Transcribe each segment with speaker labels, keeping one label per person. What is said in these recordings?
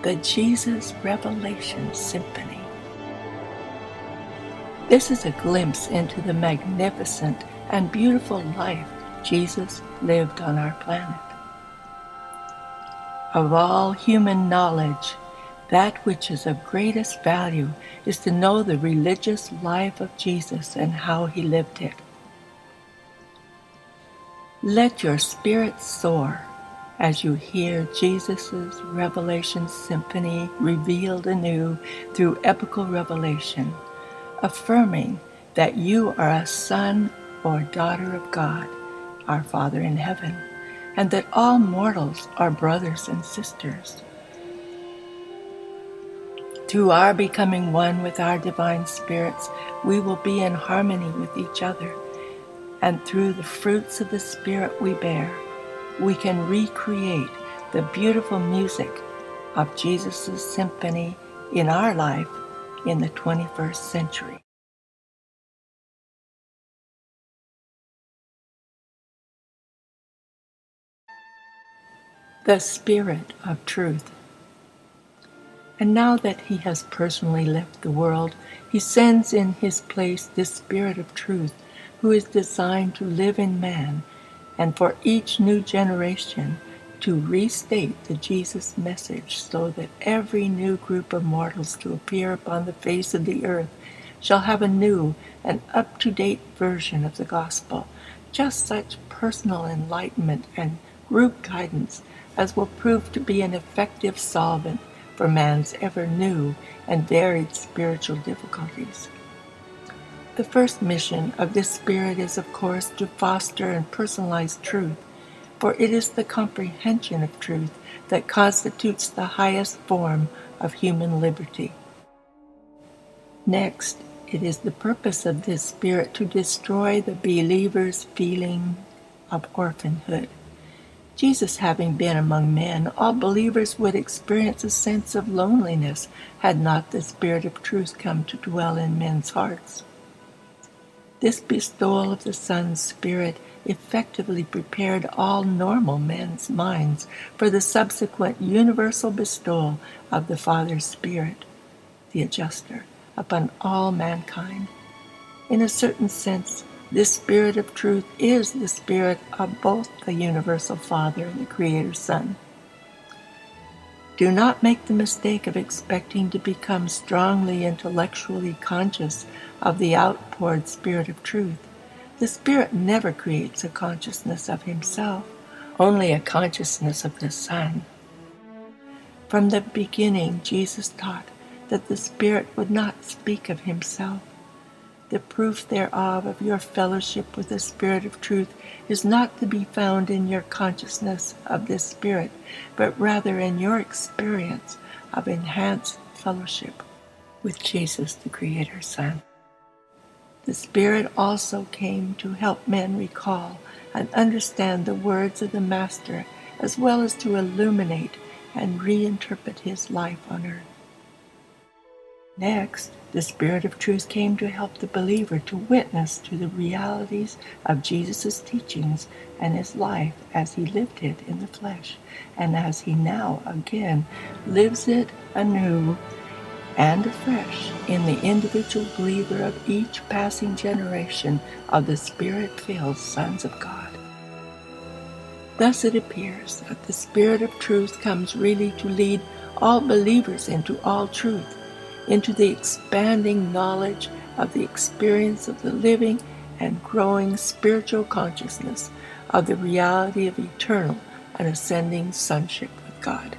Speaker 1: the Jesus Revelation Symphony. This is a glimpse into the magnificent and beautiful life Jesus lived on our planet. Of all human knowledge, that which is of greatest value is to know the religious life of Jesus and how he lived it. Let your spirit soar as you hear Jesus' Revelation Symphony revealed anew through epical revelation, affirming that you are a son or daughter of God, our Father in heaven, and that all mortals are brothers and sisters. Through our becoming one with our divine spirits, we will be in harmony with each other, and through the fruits of the Spirit we bear, we can recreate the beautiful music of Jesus' symphony in our life in the 21st century. The Spirit of Truth. And now that he has personally left the world, he sends in his place this Spirit of Truth, who is designed to live in man, and for each new generation to restate the Jesus message so that every new group of mortals to appear upon the face of the earth shall have a new and up-to-date version of the gospel, just such personal enlightenment and group guidance as will prove to be an effective solvent for man's ever new and varied spiritual difficulties. The first mission of this Spirit is, of course, to foster and personalize truth, for it is the comprehension of truth that constitutes the highest form of human liberty. Next, it is the purpose of this Spirit to destroy the believer's feeling of orphanhood. Jesus having been among men, all believers would experience a sense of loneliness had not the Spirit of truth come to dwell in men's hearts. This bestowal of the Son's Spirit effectively prepared all normal men's minds for the subsequent universal bestowal of the Father's Spirit, the Adjuster, upon all mankind. In a certain sense, this Spirit of Truth is the Spirit of both the Universal Father and the Creator Son. Do not make the mistake of expecting to become strongly intellectually conscious of the outpoured Spirit of Truth. The Spirit never creates a consciousness of himself, only a consciousness of the Son. From the beginning, Jesus taught that the Spirit would not speak of himself. The proof thereof of your fellowship with the Spirit of Truth is not to be found in your consciousness of this Spirit, but rather in your experience of enhanced fellowship with Jesus, the Creator Son. The Spirit also came to help men recall and understand the words of the Master, as well as to illuminate and reinterpret his life on earth. Next, the Spirit of Truth came to help the believer to witness to the realities of Jesus' teachings and his life as he lived it in the flesh, and as he now again lives it anew and afresh in the individual believer of each passing generation of the Spirit-filled sons of God. Thus it appears that the Spirit of Truth comes really to lead all believers into all truth, into the expanding knowledge of the experience of the living and growing spiritual consciousness of the reality of eternal and ascending sonship with God.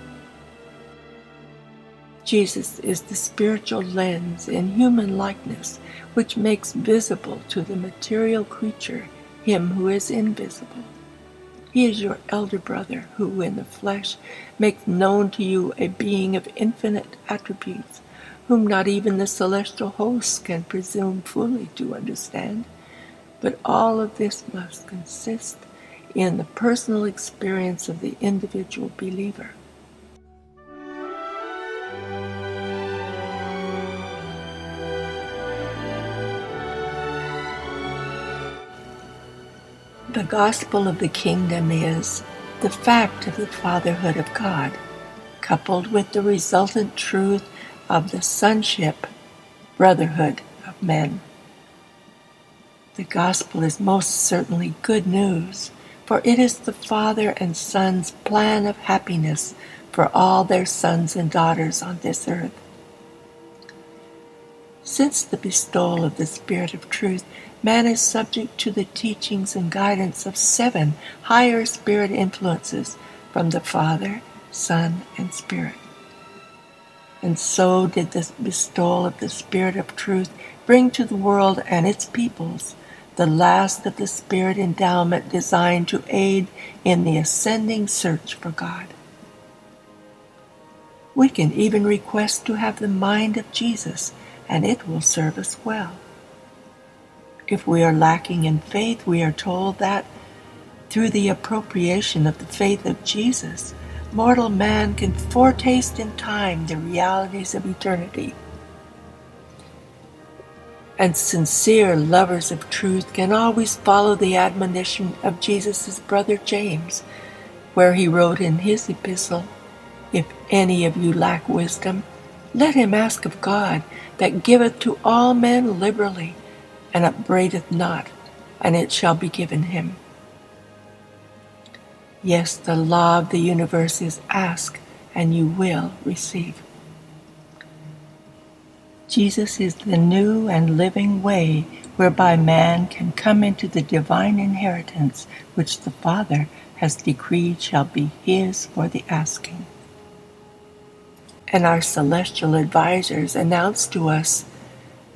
Speaker 1: Jesus is the spiritual lens in human likeness which makes visible to the material creature him who is invisible. He is your elder brother who in the flesh makes known to you a being of infinite attributes, whom not even the celestial hosts can presume fully to understand. But all of this must consist in the personal experience of the individual believer. The gospel of the kingdom is the fact of the fatherhood of God, coupled with the resultant truth of the sonship, brotherhood of men. The gospel is most certainly good news, for it is the Father and Son's plan of happiness for all their sons and daughters on this earth. Since the bestowal of the Spirit of truth, man is subject to the teachings and guidance of 7 higher spirit influences from the Father, Son, and Spirit. And so did the bestowal of the Spirit of truth bring to the world and its peoples the last of the Spirit endowment designed to aid in the ascending search for God. We can even request to have the mind of Jesus, and it will serve us well. If we are lacking in faith, we are told that through the appropriation of the faith of Jesus, mortal man can foretaste in time the realities of eternity. And sincere lovers of truth can always follow the admonition of Jesus' brother James, where he wrote in his epistle, "If any of you lack wisdom, let him ask of God, that giveth to all men liberally, and upbraideth not, and it shall be given him." Yes, the law of the universe is ask, and you will receive. Jesus is the new and living way whereby man can come into the divine inheritance which the Father has decreed shall be his for the asking. And our celestial advisors announce to us,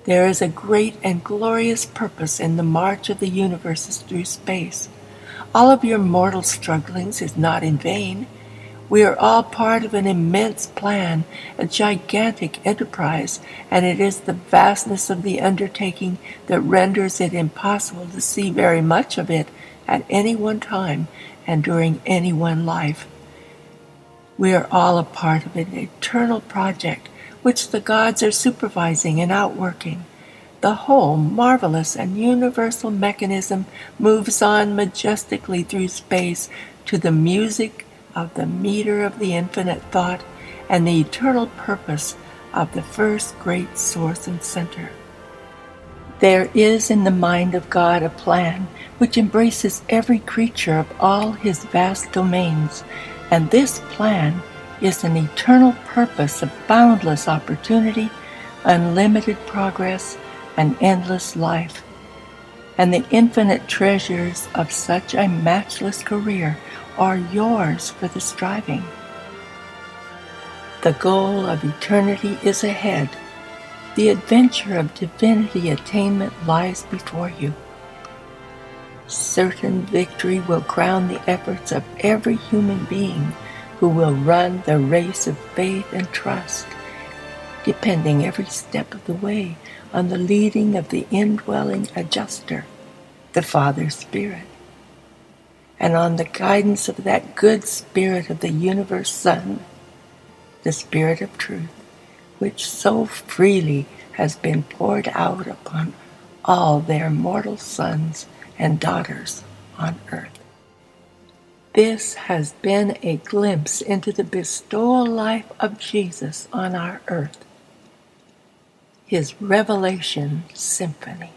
Speaker 1: there is a great and glorious purpose in the march of the universes through space. All of your mortal strugglings is not in vain. We are all part of an immense plan, a gigantic enterprise, and it is the vastness of the undertaking that renders it impossible to see very much of it at any one time and during any one life. We are all a part of an eternal project which the gods are supervising and outworking. The whole marvelous and universal mechanism moves on majestically through space to the music of the meter of the infinite thought and the eternal purpose of the first great source and center. There is in the mind of God a plan which embraces every creature of all his vast domains, and this plan is an eternal purpose of boundless opportunity, unlimited progress, and endless life. And the infinite treasures of such a matchless career are yours for the striving. The goal of eternity is ahead. The adventure of divinity attainment lies before you. Certain victory will crown the efforts of every human being who will run the race of faith and trust, depending every step of the way on the leading of the indwelling adjuster, the Father Spirit, and on the guidance of that good Spirit of the universe Son, the Spirit of truth, which so freely has been poured out upon all their mortal sons and daughters on earth. This has been a glimpse into the bestowal life of Jesus on our earth, his Revelation Symphony.